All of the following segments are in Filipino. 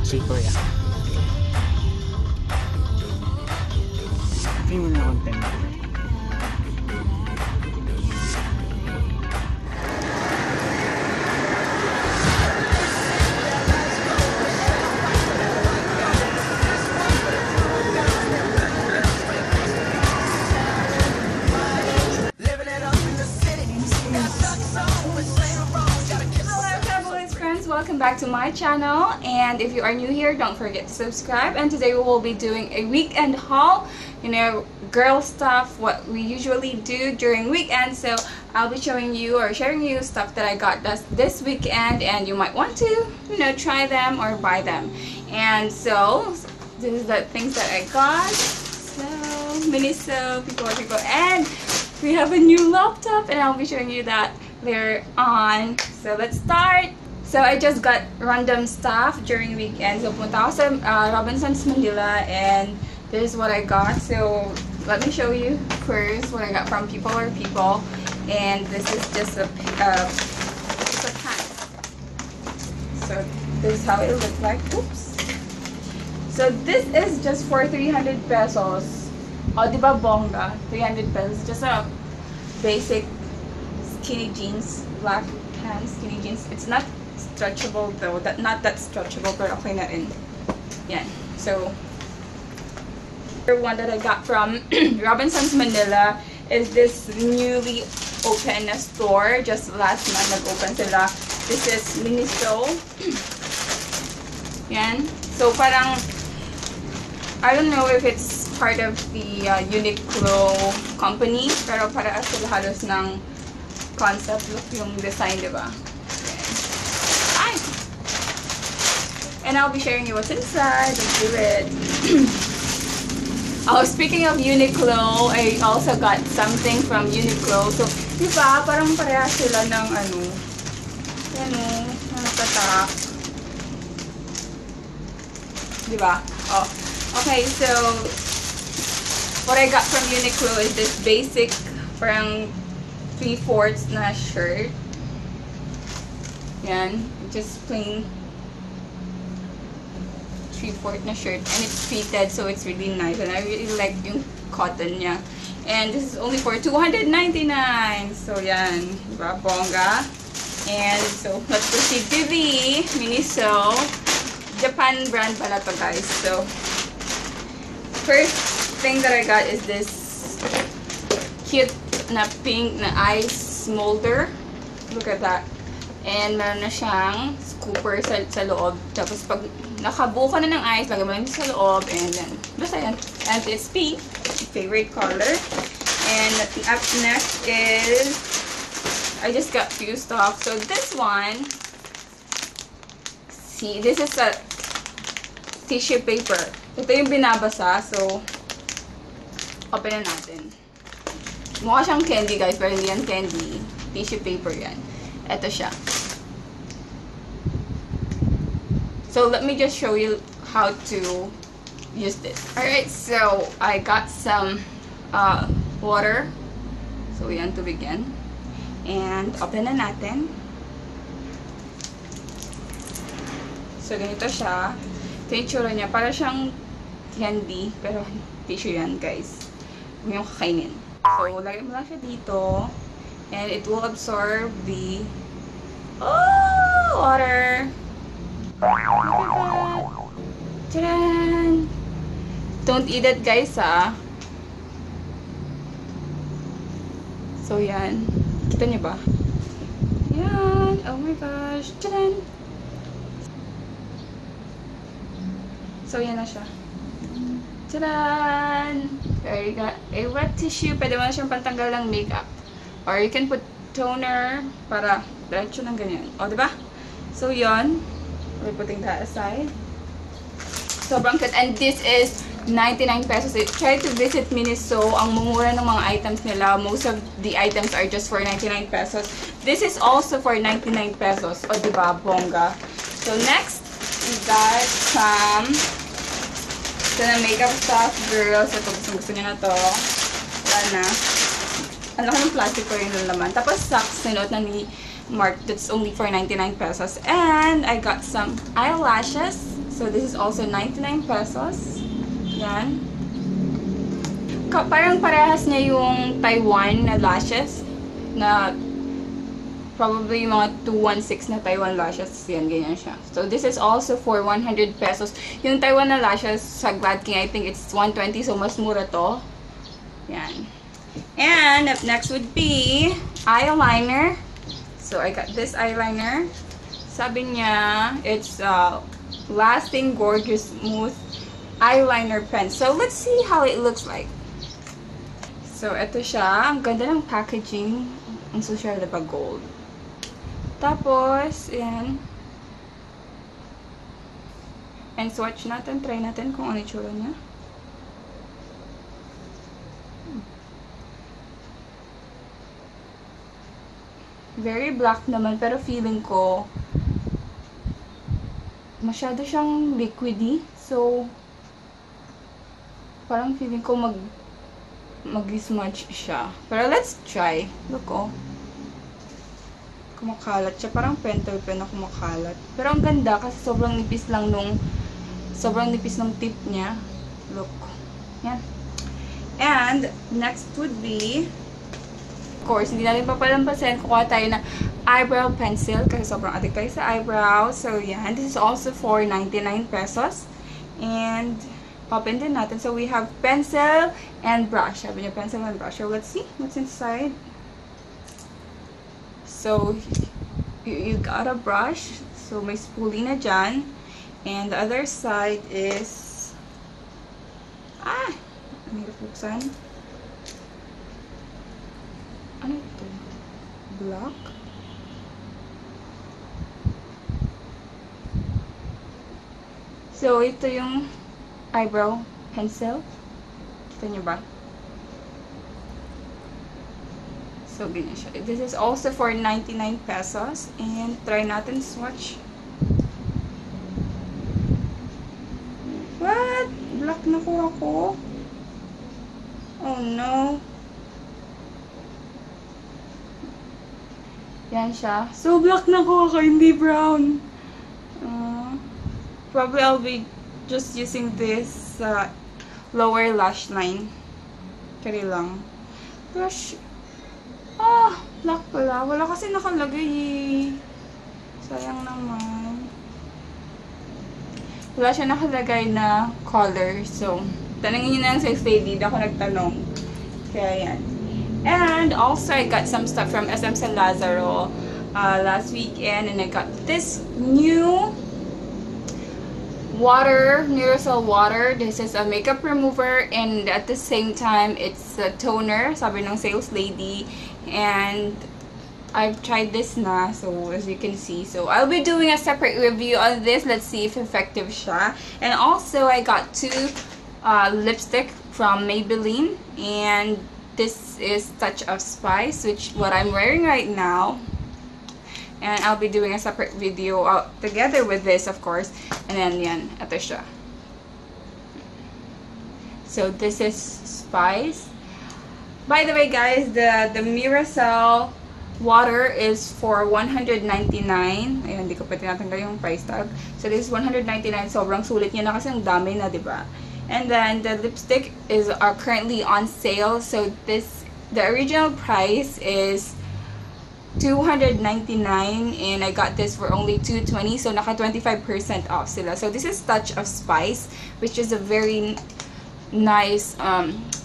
Safer yan. Tingin mo na content. Welcome back to my channel, and if you are new here, don't forget to subscribe. And today we will be doing a weekend haul, you know, girl stuff, what we usually do during weekends. So I'll be showing you or sharing you stuff that I got this weekend, and you might want to, you know, try them or buy them. And so this is the things that I got. So Miniso, people, and we have a new laptop, and I'll be showing you that later on. So let's start. So I just got random stuff during weekend. So punta ako sa Robinsons Manila, and this is what I got. So let me show you first what I got from People or People. And this is just a pants. So this is how it looks like. Oops. So this is just for 300 pesos. O, diba bongga? 300 pesos. Just a basic skinny jeans, black pants, skinny jeans. It's not stretchable though, not that stretchable, but okay na rin. Yan. So the one that I got from Robinsons Manila is this newly open na store. Just last month nag-open sila. This is Miniso. Yan. So parang I don't know if it's part of the Uniqlo company, pero para sila halos ng concept look yung design, diba? And I'll be sharing you what's inside. Let's do it. Oh, speaking of Uniqlo, I also got something from Uniqlo. So, diba, parang parehas sila ng natatak. Diba? Oh. Okay, so, what I got from Uniqlo is this basic, parang 3/4 na shirt. Yan. Just plain 3/4 na shirt, and it's fitted, so it's really nice, and I really like yung cotton niya. And this is only for 299. So yan, diba, bongga. And so let's proceed to the Miniso. Japan brand pala to, guys. So first thing that I got is this cute na pink na ice molder. Look at that. And meron na siyang scooper sa loob. Tapos pag nakabuo ka na ng ice, lagay mo lang sa loob, and then basta yan. And it's pink, favorite color. And up next is, I just got few stuff. So this one, see, this is a tissue paper. Ito yung binabasa, so open na natin. Mukha siyang candy, guys, pero hindi yan candy. Tissue paper yan. Ito siya. So let me just show you how to use this. Alright, so I got some water. So yan, tubig yan. And open na natin. So ganito siya. Ito yung tsura niya. Para siyang candy, pero tissue yan, guys. Huwag yung kakainin. So lagay mo lang siya dito. And it will absorb the water. Tadaan! Don't eat it, guys, ha? So, yan. Kita niyo ba? Yan! Oh my gosh! Tadaan! So, yan na siya. Tadaan! There you got a wet tissue. Pwede mo na siyang pantanggal ng makeup. Or you can put toner para diretso ng ganyan. O, diba? So, yun. We're putting that aside. Sobrang cute. And this is 99 pesos. Try to visit Miniso. Ang mumura ng mga items nila. Most of the items are just for 99 pesos. This is also for 99 pesos. O, diba? Bongga. So, next, we got some makeup stuff. Girls, ito. Gusto niyo na to. Wala na. Ang laki ng plastic pa rin yung laman. Tapos, socks. Sinuot na ni Mark. That's only for 99 pesos. And I got some eyelashes. So this is also 99 pesos. Yan. Parang parehas niya yung Taiwan na lashes na probably mga 216 na Taiwan lashes. Yan, ganyan siya. So this is also for 100 pesos. Yung Taiwan na lashes sa Glad King, I think it's 120, so mas mura to. Yan. And up next would be eyeliner. So I got this eyeliner. Sabi niya, it's lasting, gorgeous, smooth eyeliner pen. So let's see how it looks like. So ito siya. Ang ganda ng packaging. Ang social na pa gold. Tapos, yan. And swatch natin. Try natin kung ano itsura niya. Very black naman. Pero feeling ko masyado siyang liquidy. So, parang feeling ko mag-smudge siya. Pero let's try. Look, oh. Kumakalat siya. Parang pentel pen na kumakalat. Pero ang ganda kasi sobrang nipis lang sobrang nipis ng tip niya. Look. Yan. And, next would be, of course, hindi natin papalampasin. Kukuha tayo na eyebrow pencil kasi sobrang adik tayo sa eyebrow. So, yan. This is also for 99 pesos. And, open din natin. So, we have pencil and brush. Sabi niya, pencil and brush. So, let's see what's inside. So, you got a brush. So, may spoolie na dyan. And the other side is, ang hirap buksan. Ano ito? Black? So, ito yung eyebrow pencil. Kita nyo ba? So, ganyan siya. This is also for 99 pesos. And, try natin swatch. What? Black na ko ako? Oh, no. Yan siya. So, black na ko ako, hindi brown. Probably I'll be just using this lower lash line. Kari lang. Gosh. Black pala. Wala kasi nakalagay eh. Sayang naman. Wala siya nakalagay na color. So, tanongin nyo na lang sa Lady. Hindi ako nagtanong. Kaya yan. And also, I got some stuff from SM San Lazaro last weekend. And I got this new water, Neurocell water. This is a makeup remover. And at the same time, it's a toner. Sabi ng sales lady. And I've tried this na. So, as you can see. So, I'll be doing a separate review on this. Let's see if effective siya. And also, I got two lipstick from Maybelline. And this is Touch of Spice, which what I'm wearing right now. And I'll be doing a separate video together with this, of course. And then, yan, ito siya. So, this is Spice. By the way, guys, the Miracell water is for 199. Ayun, hindi ko pa tinatanggal yung price tag. So, this is 199. Sobrang sulit niya na kasi ang dami na, diba? And then, the lipstick are currently on sale. So, the original price is 299 and I got this for only 220, so naka 25% off sila. So this is Touch of Spice, which is a very nice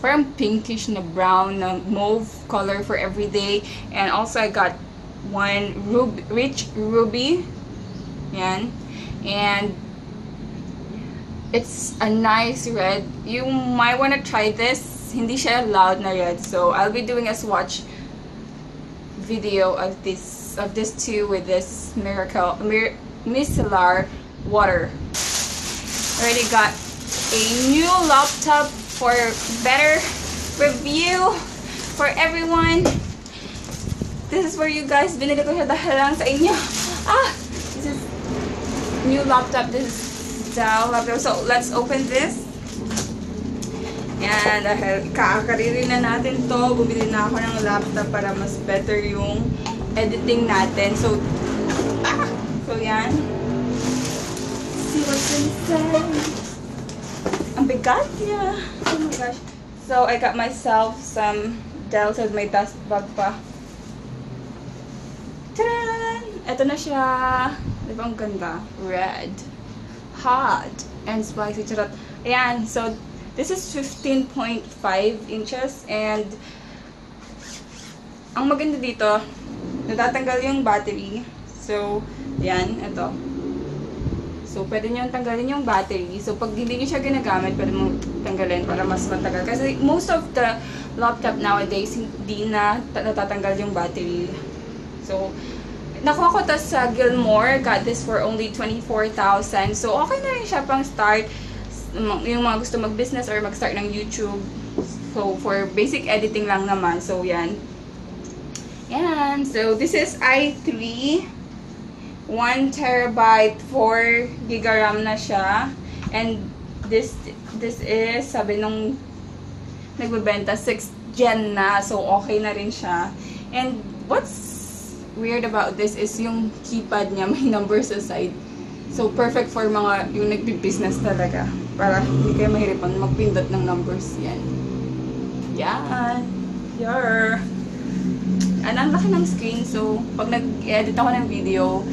parang pinkish na brown na mauve color for everyday. And also I got one rich ruby, yan, and it's a nice red. You might want to try this. Hindi siya loud na red, so I'll be doing a swatch video of this two with this micellar water. Already got a new laptop for better review for everyone. This is for you guys. Binili ko siya dahil lang sa inyo. This is new laptop. This is the laptop. So let's open this. Yan, dahil kakariri na natin to, bumili na ako ng laptop para mas better yung editing natin. So, so yan. See what's Ang bigat niya. Oh my gosh. So, I got myself some gels with my dust bag pa. Tadaan! Ito na siya. Di ba ang ganda? Red. Hot. And spicy. Charot. Ayan. So, this is 15.5 inches. And, ang maganda dito, natatanggal yung battery. So, yan. Ito. So, pwede nyo tanggalin yung battery. So, pag hindi nyo siya ginagamit, pwede mo tanggalin para mas matagal. Kasi most of the laptop nowadays, hindi na natatanggal yung battery. So, nakuha ko to sa Gilmore. Got this for only 24,000. So, okay na rin siya pang start. Yung mga gusto mag-business or mag-start ng YouTube. So, for basic editing lang naman. So, yan. Yan. So, this is i3. 1 terabyte, 4 GB RAM na siya. And this is, sabi nung nagbebenta, 6th gen na. So, okay na rin siya. And what's weird about this is yung keypad niya, may number sa side. So, perfect for mga yung nagbi-business talaga. Para hindi kayo mahirapan magpindot ng numbers. Yan. Yan. Yan. Ang laki ng screen. So, pag nag-edit ako ng video,